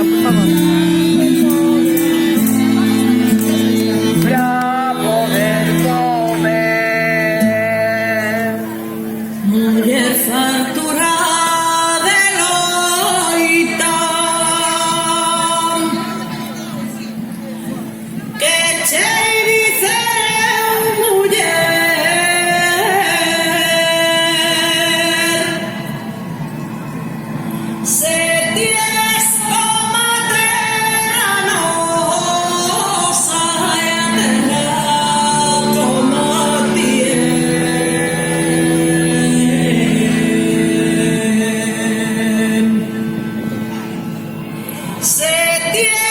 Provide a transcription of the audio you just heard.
por favor. Para poder comer. Mujer fartura de loita, que che dice mujer, se tienes como materna no sabe como bien. Se tiene